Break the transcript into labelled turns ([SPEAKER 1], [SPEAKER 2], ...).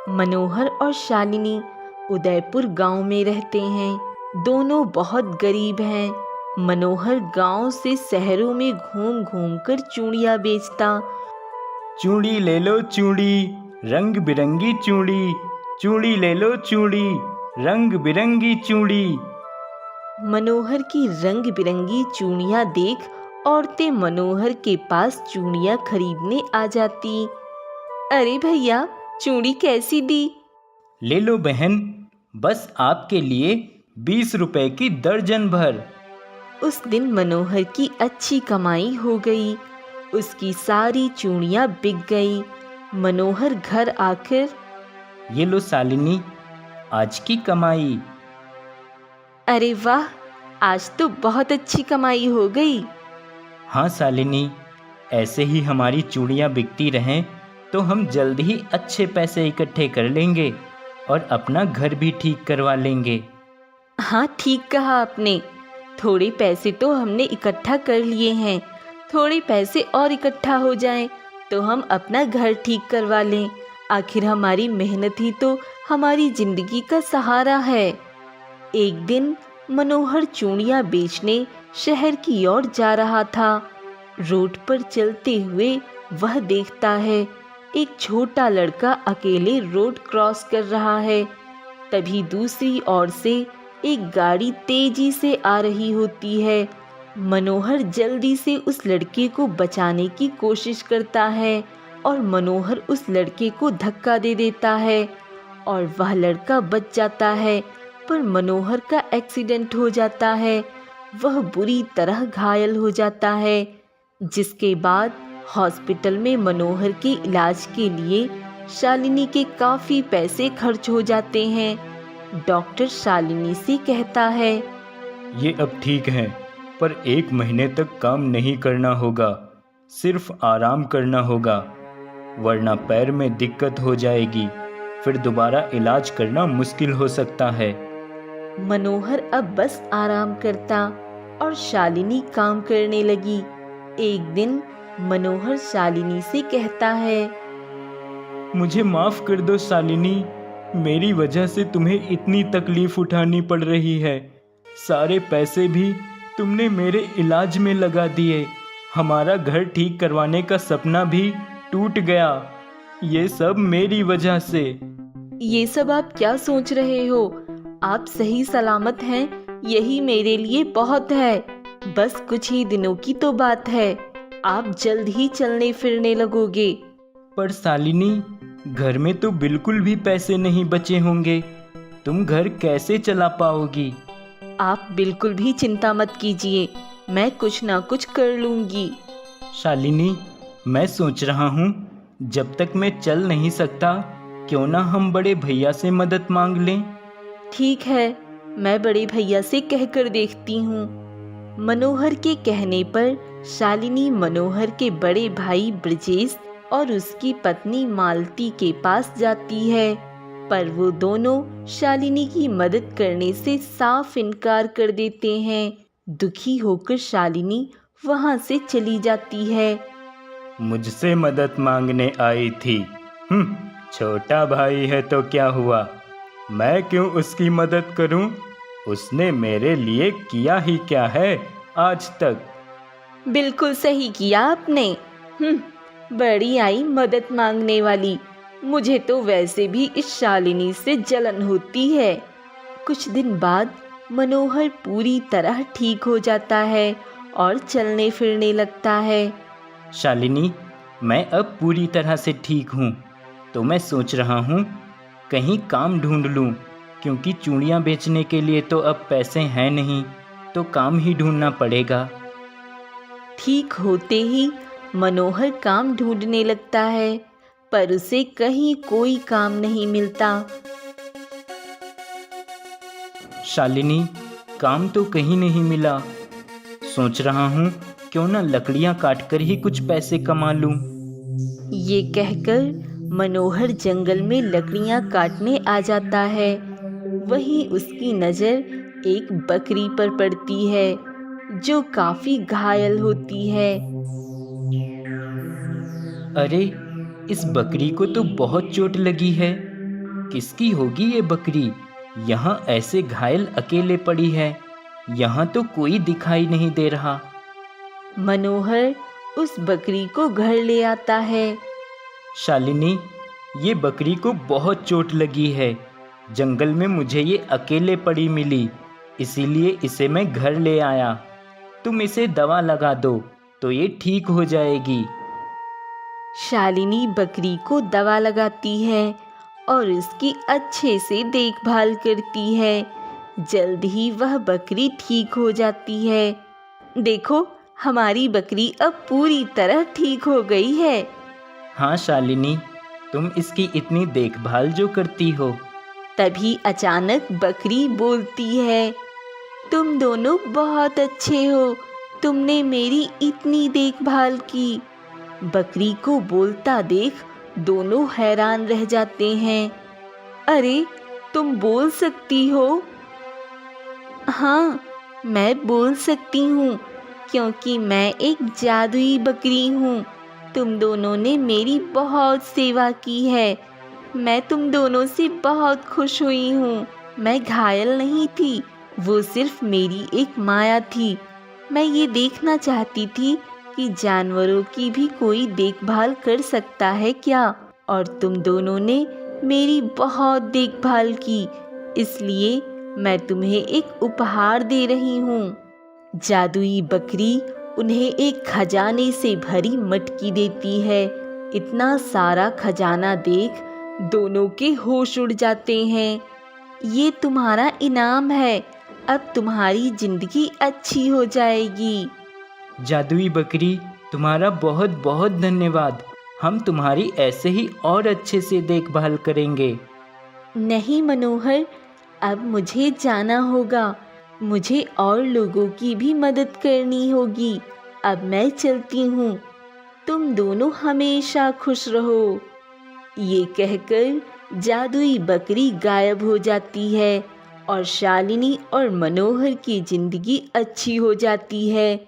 [SPEAKER 1] मनोहर और शालिनी उदयपुर गांव में रहते हैं। दोनों बहुत गरीब हैं। मनोहर गांव से शहरों में घूम घूम कर चूड़ियाँ बेचता।
[SPEAKER 2] चूड़ी ले लो चूड़ी, रंग बिरंगी चूड़ी। चूड़ी ले लो चूड़ी, रंग बिरंगी चूड़ी।
[SPEAKER 1] मनोहर की रंग बिरंगी चूड़ियाँ देख औरतें मनोहर के पास चूड़ियाँ खरीदने आ जाती। अरे भैया, चूड़ी कैसी दी?
[SPEAKER 2] ले लो बहन, बस आपके लिए 20 रुपए की दर्जन भर।
[SPEAKER 1] उस दिन मनोहर की अच्छी कमाई हो गई। उसकी सारी चूड़ियाँ बिक गई। मनोहर घर आकर,
[SPEAKER 2] ये लो शालिनी, आज की कमाई।
[SPEAKER 1] अरे वाह, आज तो बहुत अच्छी कमाई हो गई।
[SPEAKER 2] हाँ शालिनी, ऐसे ही हमारी चूड़ियाँ बिकती रहें तो हम जल्द ही अच्छे पैसे इकट्ठे कर लेंगे और अपना घर भी ठीक करवा लेंगे।
[SPEAKER 1] हाँ, ठीक कहा आपने। थोड़े पैसे तो हमने इकट्ठा कर लिए हैं। थोड़े पैसे और इकट्ठा हो जाएं तो हम अपना घर ठीक करवा लें। आखिर हमारी मेहनत ही तो हमारी जिंदगी का सहारा है। एक दिन मनोहर चूड़ियाँ बेचने शहर की ओर जा रहा था। रोड पर चलते हुए वह देखता है एक छोटा लड़का अकेले रोड क्रॉस कर रहा है। तभी दूसरी ओर से एक गाड़ी तेजी से आ रही होती है। मनोहर जल्दी से उस लड़के को बचाने की कोशिश करता है और मनोहर उस लड़के को धक्का दे देता है और वह लड़का बच जाता है। पर मनोहर का एक्सीडेंट हो जाता है। वह बुरी तरह घायल हो जाता है, जिसके बाद हॉस्पिटल में मनोहर के इलाज के लिए शालिनी के काफ़ी पैसे खर्च हो जाते हैं। डॉक्टर शालिनी से कहता है,
[SPEAKER 2] ये अब ठीक है, पर 1 महीने तक काम नहीं करना होगा, सिर्फ आराम करना होगा, वरना पैर में दिक्कत हो जाएगी, फिर दोबारा इलाज करना मुश्किल हो सकता है।
[SPEAKER 1] मनोहर अब बस आराम करता और शालिनी काम करने लगी। एक दिन मनोहर शालिनी से कहता है,
[SPEAKER 2] मुझे माफ कर दो शालिनी, मेरी वजह से तुम्हें इतनी तकलीफ उठानी पड़ रही है। सारे पैसे भी तुमने मेरे इलाज में लगा दिए। हमारा घर ठीक करवाने का सपना भी टूट गया। ये सब मेरी वजह से।
[SPEAKER 1] ये सब आप क्या सोच रहे हो? आप सही सलामत हैं, यही मेरे लिए बहुत है। बस कुछ ही दिनों की तो बात है, आप जल्द ही चलने फिरने लगोगे।
[SPEAKER 2] पर शालिनी, घर में तो बिल्कुल भी पैसे नहीं बचे होंगे, तुम घर कैसे चला पाओगी?
[SPEAKER 1] आप बिल्कुल भी चिंता मत कीजिए, मैं कुछ ना कुछ कर लूंगी।
[SPEAKER 2] शालिनी, मैं सोच रहा हूँ जब तक मैं चल नहीं सकता, क्यों ना हम बड़े भैया से मदद मांग लें।
[SPEAKER 1] ठीक है, मैं बड़े भैया से कहकर देखती हूँ। मनोहर के कहने पर शालिनी मनोहर के बड़े भाई ब्रजेश और उसकी पत्नी मालती के पास जाती है, पर वो दोनों शालिनी की मदद करने से साफ इनकार कर देते हैं। दुखी होकर शालिनी वहाँ से चली जाती है।
[SPEAKER 2] मुझसे मदद मांगने आई थी, छोटा भाई है तो क्या हुआ, मैं क्यों उसकी मदद करूं? उसने मेरे लिए किया ही क्या है आज तक।
[SPEAKER 1] बिल्कुल सही किया आपने। बड़ी आई मदद मांगने वाली। मुझे तो वैसे भी इस शालिनी से जलन होती है। कुछ दिन बाद मनोहर पूरी तरह ठीक हो जाता है और चलने फिरने लगता है।
[SPEAKER 2] शालिनी, मैं अब पूरी तरह से ठीक हूँ, तो मैं सोच रहा हूँ कहीं काम ढूंढ लूँ, क्योंकि चूड़ियाँ बेचने के लिए तो अब पैसे हैं नहीं, तो काम ही ढूंढना पड़ेगा।
[SPEAKER 1] ठीक होते ही मनोहर काम ढूंढने लगता है, पर उसे कहीं कोई काम नहीं मिलता।
[SPEAKER 2] शालिनी, काम तो कहीं नहीं मिला। सोच रहा हूँ क्यों ना लकड़ियाँ काटकर ही कुछ पैसे कमा लूँ।
[SPEAKER 1] ये कहकर मनोहर जंगल में लकड़ियाँ काटने आ जाता है। वहीं उसकी नज़र एक बकरी पर पड़ती है, जो काफी घायल होती है।
[SPEAKER 2] अरे, इस बकरी को तो बहुत चोट लगी है। किसकी होगी ये बकरी? यहाँ ऐसे घायल अकेले पड़ी है, यहाँ तो कोई दिखाई नहीं दे रहा।
[SPEAKER 1] मनोहर उस बकरी को घर ले आता है।
[SPEAKER 2] शालिनी, ये बकरी को बहुत चोट लगी है। जंगल में मुझे ये अकेले पड़ी मिली, इसीलिए इसे मैं घर ले आया। तुम इसे दवा लगा दो तो ये ठीक हो जाएगी।
[SPEAKER 1] शालिनी बकरी को दवा लगाती है और उसकी अच्छे से देखभाल करती है। जल्द ही वह बकरी ठीक हो जाती है। देखो, हमारी बकरी अब पूरी तरह ठीक हो गई है।
[SPEAKER 2] हाँ शालिनी, तुम इसकी इतनी देखभाल जो करती हो।
[SPEAKER 1] तभी अचानक बकरी बोलती है, तुम दोनों बहुत अच्छे हो, तुमने मेरी इतनी देखभाल की। बकरी को बोलता देख दोनों हैरान रह जाते हैं। अरे, तुम बोल सकती हो? हाँ, मैं बोल सकती हूँ, क्योंकि मैं एक जादुई बकरी हूँ। तुम दोनों ने मेरी बहुत सेवा की है। मैं तुम दोनों से बहुत खुश हुई हूँ। मैं घायल नहीं थी, वो सिर्फ मेरी एक माया थी। मैं ये देखना चाहती थी कि जानवरों की भी कोई देखभाल कर सकता है क्या, और तुम दोनों ने मेरी बहुत देखभाल की, इसलिए मैं तुम्हें एक उपहार दे रही हूँ। जादुई बकरी उन्हें एक खजाने से भरी मटकी देती है। इतना सारा खजाना देख दोनों के होश उड़ जाते हैं। ये तुम्हारा इनाम है, अब तुम्हारी जिंदगी अच्छी हो जाएगी।
[SPEAKER 2] जादुई बकरी, तुम्हारा बहुत बहुत धन्यवाद। हम तुम्हारी ऐसे ही और अच्छे से देखभाल करेंगे।
[SPEAKER 1] नहीं मनोहर, अब मुझे जाना होगा। मुझे और लोगों की भी मदद करनी होगी। अब मैं चलती हूँ। तुम दोनों हमेशा खुश रहो। ये कहकर जादुई बकरी गायब हो जाती है और शालिनी और मनोहर की जिंदगी अच्छी हो जाती है।